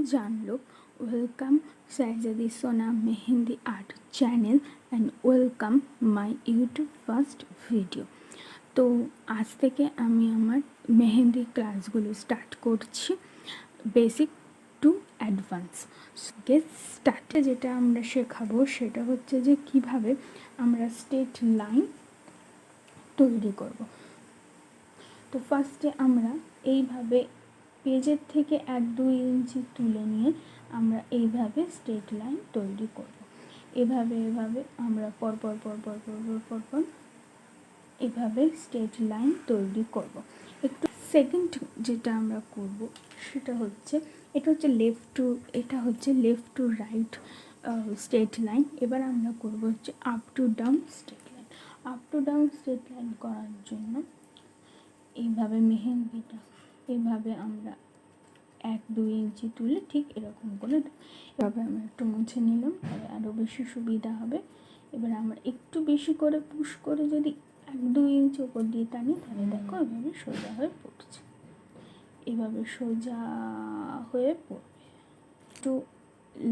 जान लो। Welcome Saizadi Sonam mehndi art channel and welcome my YouTube first video. तो आज থেকে আমি আমার মেহেন্দি ক্লাসগুলো স্টার্ট করছি বেসিক টু অ্যাডভান্স। গেট স্টার্টে যেটা আমরা শেখাবো সেটা হচ্ছে যে কিভাবে আমরা স্ট্রেট লাইন তৈরি করব। তো ফার্স্টে আমরা এইভাবে পেজের থেকে 1-2 ইঞ্চি তুলে নিয়ে আমরা এইভাবে স্ট্রেট লাইন তৈরি করব। এভাবে আমরা পরপর এভাবে স্ট্রেট লাইন তৈরি করব। একটু সেকেন্ড যেটা আমরা করব সেটা হচ্ছে এটা হচ্ছে left to right straight line. এবার আমরা করব হচ্ছে up to down straight line. Up to down straight line করার জন্য এইভাবে মেহেন্দিটা এভাবে আমরা 1-2 ইঞ্চি তুলে ঠিক এরকম করে এভাবে আমরা একটু মুছে নিলাম, তাহলে আরও বেশি সুবিধা হবে। এবার আমরা একটু বেশি করে পুশ করে যদি 1-2 ইঞ্চি উপর দিয়ে টানি তাহলে দেখো এভাবে সোজা হয়ে পড়ছে, এভাবে সোজা হয়ে পড়বে। একটু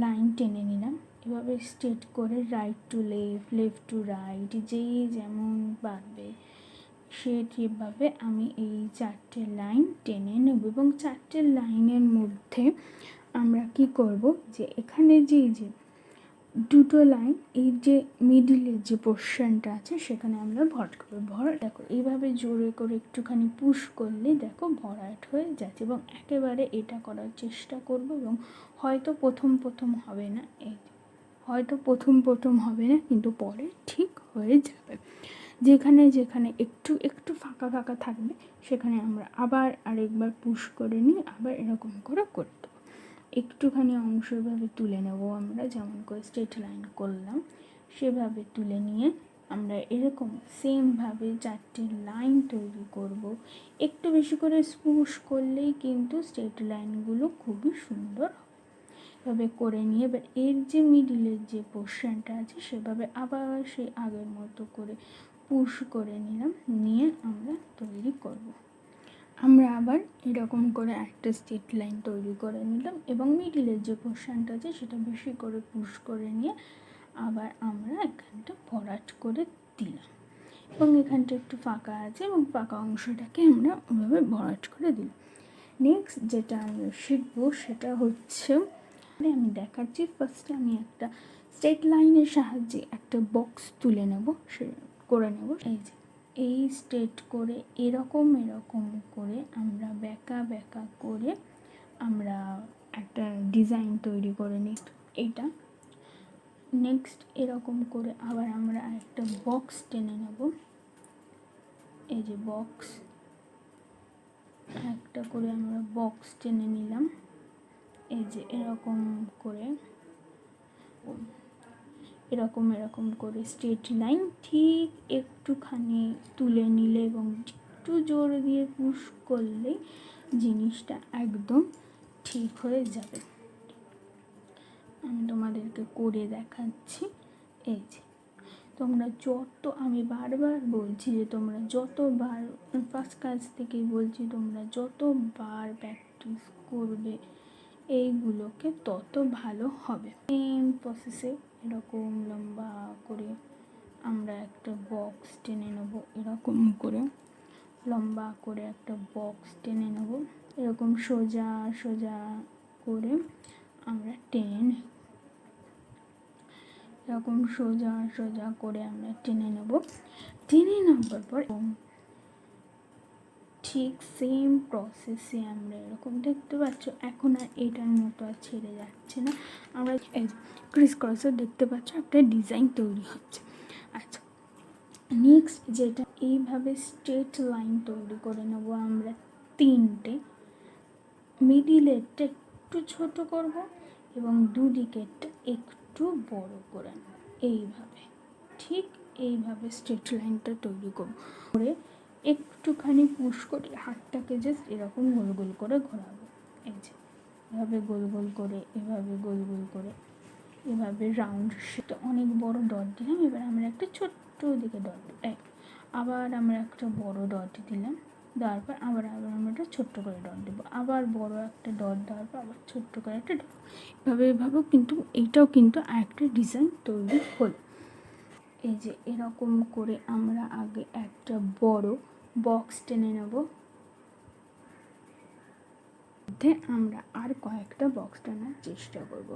লাইন টেনে নিলাম এভাবে স্ট্রেট করে right to left, left to right, যেই যেমন পারবে সেভাবে আমি এই 4টে লাইন টেনে নেব। এবং 4টে লাইনের মধ্যে আমরা কি করব যে এখানে যে দুটো লাইন এই যে মিডিলের যে পোর্শনটা আছে সেখানে আমরা ভরাট করবো। দেখো এইভাবে জোরে করে একটুখানি পুশ করলে দেখো ভরাট হয়ে যাচ্ছে। এবং একেবারে এটা করার চেষ্টা করব এবং হয়তো প্রথম হবে না, হয়তো প্রথম হবে না, কিন্তু পরে ঠিক হয়ে যাবে। যেখানে একটু ফাঁকা থাকবে সেখানে আমরা আবার আরেকবার পুশ করে নিয়ে আবার এরকম করে দেবো। একটুখানি অংশ এভাবে তুলে নেব আমরা, যেমন করে স্ট্রেট লাইন করলাম সেভাবে তুলে নিয়ে আমরা এরকম সেমভাবে 4টে লাইন তৈরি করব। একটু বেশি করে পুশ করলেই কিন্তু স্ট্রেট লাইনগুলো খুবই সুন্দর হবে। এভাবে করে নিয়ে এবার এর যে মিডিলের যে পোর্শনটা আছে সেভাবে আবার সেই আগের মতো করে পুশ করে নিলাম, নিয়ে আমরা তৈরি করব। আমরা আবার এরকম করে একটা স্ট্রেট লাইন তৈরি করে নিলাম এবং মিডিলের যে পোর্শনটা আছে সেটা বেশি করে পুশ করে নিয়ে আবার আমরা এখানটা ভরাট করে দিলাম এবং এখানটা একটু ফাঁকা আছে এবং ফাঁকা অংশটাকে আমরা ওইভাবে ভরাট করে দিলাম। নেক্সট যেটা আমরা শিখবো সেটা হচ্ছে আমি দেখাচ্ছি। ফার্স্টে আমি একটা স্ট্রেট লাইনের সাহায্যে একটা বক্স তুলে নেব, করে নেব। এই স্ট্রেট করে এরকম করে আমরা বেঁকা করে আমরা একটা ডিজাইন তৈরি করে নিই। এইটা নেক্সট এরকম করে আবার আমরা একটা বক্স টেনে নেব। এই যে বক্স একটা করে আমরা বক্স টেনে নিলাম। এই যে এরকম করে স্ট্রেট লাইন ঠিক একটুখানি তুলে নিলে এবং একটু জোর দিয়ে পুশ করলেই জিনিসটা একদম ঠিক হয়ে যাবে। আমি তোমাদেরকে করে দেখাচ্ছি। এই যে আমি বারবার বলছি যে তোমরা যতবার ফার্স্ট কাজ থেকেই বলছি তোমরা যতবার প্র্যাকটিস করবে এইগুলোকে তত ভালো হবে। সেম প্রসেসে এরকম লম্বা করে আমরা একটা বক্স টেনে নেব, এরকম করে লম্বা করে একটা বক্স টেনে নেব, এরকম সোজা করে আমরা টেনে নেব, এরকম সোজা করে আমরা টেনে নেব। টেনে নেওয়ার পর ঠিক সেম প্রসেসে আমরা এরকম দেখতে পাচ্ছ এখন আর এটার মতো আর ছেড়ে যাচ্ছে না। আমরা ক্রিস ক্রসে দেখতে পাচ্ছ একটা ডিজাইন তৈরি হচ্ছে। আচ্ছা, নেক্সট যেটা এইভাবে স্ট্রেট লাইন তৈরি করে নেব আমরা 3টে। মিডিলেরটা একটু ছোট করব এবং দুদিকেরটা একটু বড় করে নেব। ঠিক এইভাবে স্ট্রেট লাইনটা তৈরি করে একটুখানি পুশ করে হাতটাকে জাস্ট এরকম গোল করে ঘোরাবো। এই যে এভাবে গোল করে এভাবে রাউন্ড সেটা অনেক বড় ডট দিলাম। এবার আমরা একটা ছোট্ট দিকে ডট আবার আমরা একটা বড় ডট দিলাম, দেওয়ার পর আবার আমরা একটা ছোট্ট করে ডট দেবো, আবার বড় একটা ডট দেওয়ার পর আবার ছোট্ট করে একটা ডট। এভাবেও কিন্তু এইটাও কিন্তু আরেকটা ডিজাইন তৈরি হলো। এই যে এরকম করে আমরা আগে একটা বড় বক্স টেনে নেব, আমরা আর কয়েকটা বক্স টানার চেষ্টা করব।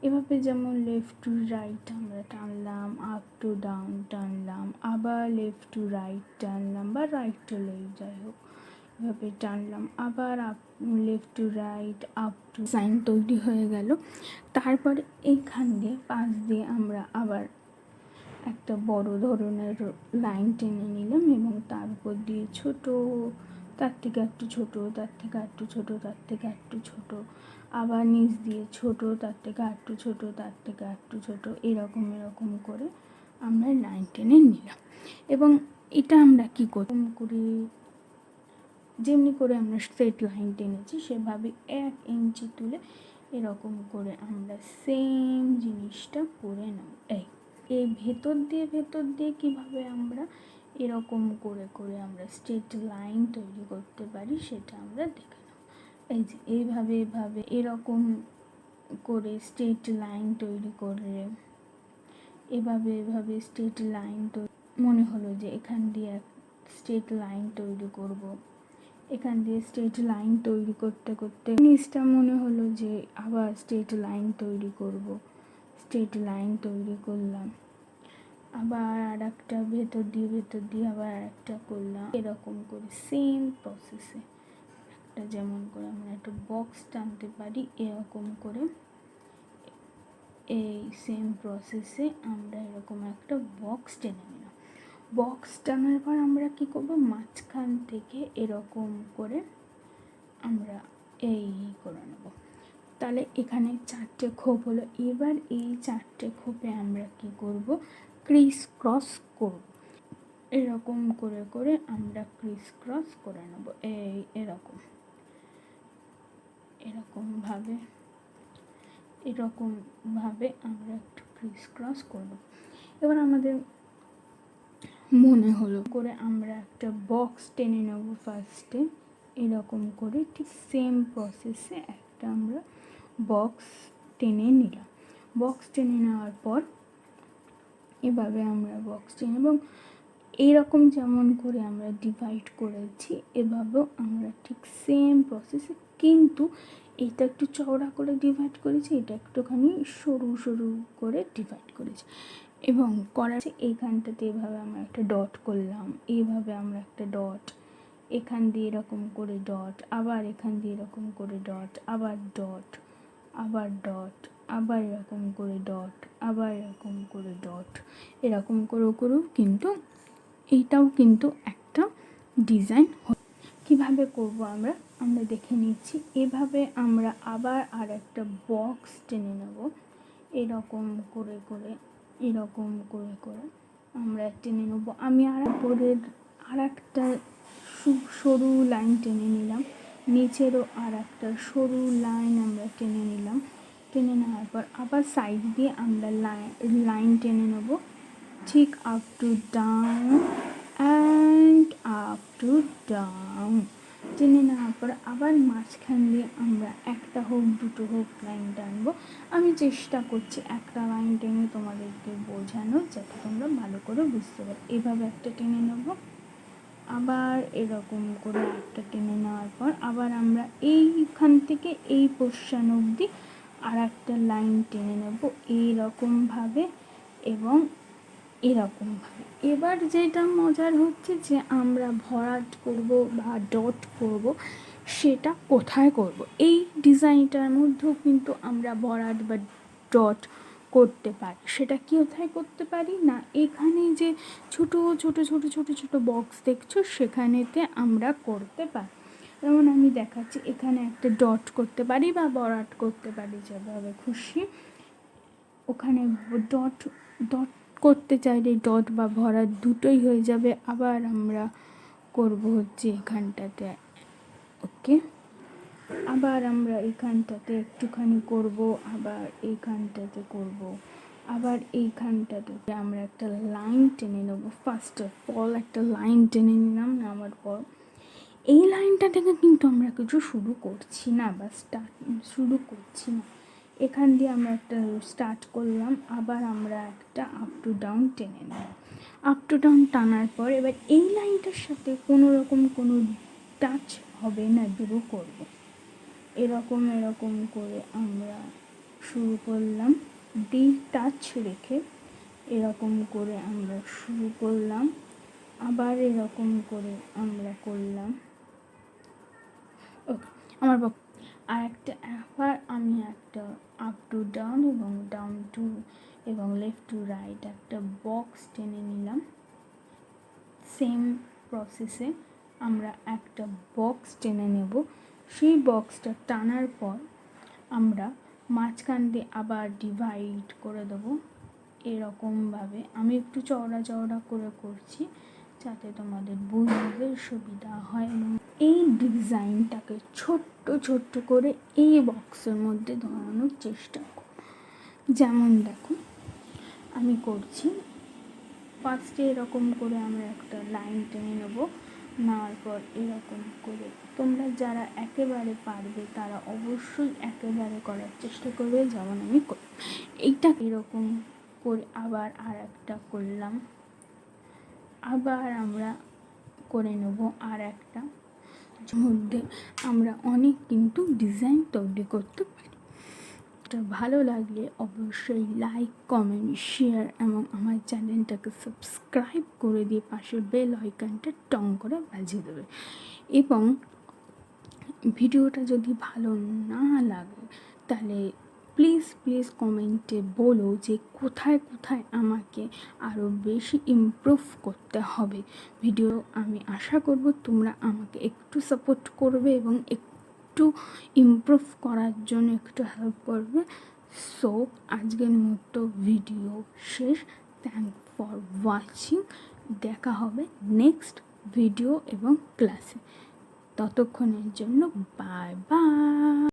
এভাবে যেমন লেফট টু রাইট আমরা টানলাম, আপ টু ডাউন টানলাম, আবার লেফট টু রাইট টানলাম বা রাইট টু লেফট, যাই হোক এভাবে টানলাম, আবার up left to right up to sine তৈরি হয়ে গেল। তারপরে এইখান দিয়ে পাশ দিয়ে আমরা আবার একটা বড় ধরনের লাইন টেনে নিলাম এবং তার উপর দিয়ে ছোট, তার থেকে একটু ছোট, তার থেকে একটু ছোট, তার থেকে একটু ছোট, আবার নিচ দিয়ে ছোট, তার থেকে একটু ছোট, তার থেকে একটু ছোট, এরকম করে আমরা লাইন টেনে নিলাম। এবং এটা আমরা কী করি, যেমনি করে আমরা স্ট্রেট লাইন টেনেছি সেভাবে 1 ইঞ্চি তুলে এরকম করে আমরা সেম জিনিসটা করে নেব। এই ভেতর দিয়ে কীভাবে আমরা এরকম করে আমরা স্ট্রেট লাইন তৈরি করতে পারি সেটা আমরা দেখে নেব। এই যে এইভাবে এরকম করে স্ট্রেট লাইন তৈরি করলে, এভাবে স্ট্রেট লাইন মনে হলো যে এখান দিয়ে স্ট্রেট লাইন তৈরি করব, এখান দিয়ে স্ট্রেট লাইন তৈরি করতে নিচটা মনে হলো যে আবার স্ট্রেট লাইন তৈরি করব, স্ট্রেট লাইন তৈরি করলাম, আবার আর একটা ভেতর দিয়ে আবার একটা করলাম, এরকম করে সেম প্রসেসে একটা, যেমন করে আমরা একটা বক্স টানতে পারি এরকম করে, এই সেম প্রসেসে আমরা এরকম একটা বক্স টেনে নিলাম। বক্স টানার পর আমরা কী করব, মাঝখান থেকে এরকম করে আমরা এই করে নেব। তাহলে এখানে 4টে খোপ হলো। এবার এই 4টে খোপে আমরা কি করব, ক্রিস ক্রস করব। এরকম করে আমরা ক্রিস ক্রস করে নেব, এরকমভাবে আমরা একটু ক্রিস ক্রস করব। এবার আমাদের মনে হলো করে আমরা একটা বক্স টেনে নেব ফার্স্টে, এরকম করে ঠিক সেম প্রসেসে একটা আমরা বক্স টেনে নিলাম। বক্স টেনে নেওয়ার পর এভাবে আমরা বক্স টেনে, এবং এইরকম যেমন করে আমরা ডিভাইড করেছি এভাবেও আমরা ঠিক সেম প্রসেসে, কিন্তু এটা একটু চওড়া করে ডিভাইড করেছি, এটা একটুখানি সরু করে ডিভাইড করেছি। এবং করার এইখানটাতে এভাবে আমরা একটা ডট করলাম, এইভাবে আমরা একটা ডট, এখান দিয়ে এরকম করে ডট, আবার এখান দিয়ে এরকম করে ডট, আবার ডট, আবার ডট, আবার এরকম করে ডট, আবার এরকম করে ডট, এরকম করেও কিন্তু এইটাও কিন্তু একটা ডিজাইন। কীভাবে করব আমরা দেখে নিচ্ছি। এভাবে আমরা আবার আর একটা বক্স টেনে নেব, এরকম করে আমরা টেনে নেব। আমি আর একটা সরু লাইন টেনে নিলাম, নিচেরও আর একটা সরু লাইন আমরা টেনে নিলাম। টেনে নেওয়ার পর আবার সাইড দিয়ে আমরা লাইন টেনে নেব, ঠিক up to down and up to down. টেনে নেওয়ার পর আবার মাঝখান দিয়ে আমরা একটা হোক দুটো হোক লাইন টানবো। আমি চেষ্টা করছি একটা লাইন টেনে তোমাদেরকে বোঝানোর, যাতে তোমরা ভালো করে বুঝতে পারো। এভাবে একটা টেনে নেব, আবার এরকম করে একটা টেনে নেওয়ার পর আবার আমরা এইখান থেকে এই পোর্শন অবধি আর একটা লাইন টেনে নেব এইরকমভাবে এবং এরকমভাবে। এবার যেটা মজার হচ্ছে যে আমরা ভরাট করব বা ডট করব, সেটা কোথায় করব? এই ডিজাইনটার মধ্যেও কিন্তু আমরা ভরাট বা ডট করতে পারি। সেটা কোথায় করতে পারি না, এখানে যে ছোট বক্স দেখছো সেখানেতে আমরা করতে পারি। যেমন আমি দেখাচ্ছি, এখানে একটা ডট করতে পারি বা ভরাট করতে পারি, যেভাবে খুশি। ওখানে ডট করতে চাইলে ডট বা ভরাট দুটোই হয়ে যাবে। আবার আমরা করব হচ্ছে এখানটাতে, ওকে, আবার আমরা এখানটাতে একটুখানি করব, আবার এইখানটাতে করব, আবার এইখানটাতে আমরা একটা লাইন টেনে নেব। ফার্স্ট অফ অল একটা লাইন টেনে নিলাম, নেওয়ার পর এই লাইনটা থেকে কিন্তু আমরা কিছু শুরু করছি না বা শুরু করছি না। এখান দিয়ে আমরা একটা স্টার্ট করলাম, আবার আমরা একটা আপ টু ডাউন টেনে নেব। আপ টু ডাউন টানার পর এবার এই লাইনটার সাথে কোনো রকম কোনো টাচ হবে না, শুরু করব। এরকম করে আমরা শুরু করলাম, ডি টাচ রেখে এরকম করে আমরা শুরু করলাম, আবার এরকম করে আমরা করলাম। ওকে, আমার আর একটা আবার আমি একটা আপ টু ডাউন এবং ডাউন টু এবং লেফট টু রাইট একটা বক্স টেনে নিলাম। সেম প্রসেসে আমরা একটা বক্স টেনে নেব। সেই বক্সটা টানার পর আমরা মাঝখান দিয়ে আবার ডিভাইড করে দেবো এরকমভাবে। আমি একটু চওড়া করে করছি যাতে তোমাদের বুঝতে সুবিধা হয়। এবং এই ডিজাইনটাকে ছোট্ট করে এই বক্সের মধ্যে ধরানোর চেষ্টা করো। যেমন দেখো আমি করছি, ফার্স্টে এরকম করে আমরা একটা লাইন টেনে নেবো, নেওয়ার পর এরকম করে তোমরা যারা একেবারে পারবে তারা অবশ্যই একেবারে করার চেষ্টা করবে, যেমন আমি করি। এইটা এরকম করে আবার আর একটা করলাম, আবার আমরা করে নেব আর একটা। মধ্যে আমরা অনেক কিন্তু ডিজাইন তৈরি করতে পারি। এটা ভালো লাগলে অবশ্যই লাইক, কমেন্ট, শেয়ার এবং আমার চ্যানেলটাকে সাবস্ক্রাইব করে দিয়ে পাশের বেল আইকনটা টং করে বাজিয়ে দেবে। এবং ভিডিওটা যদি ভালো না লাগে তাহলে প্লিজ কমেন্টে বলো যে কোথায় আমাকে আরও বেশি ইমপ্রুভ করতে হবে ভিডিও। আমি আশা করব তোমরা আমাকে একটু সাপোর্ট করবে এবং একটু ইমপ্রুভ করার জন্য একটু হেল্প করবে। সো আজকের মতো ভিডিও শেষ। Thank for watching. দেখা হবে নেক্সট ভিডিও এবং ক্লাসে। ততক্ষণের জন্য বাই বাই।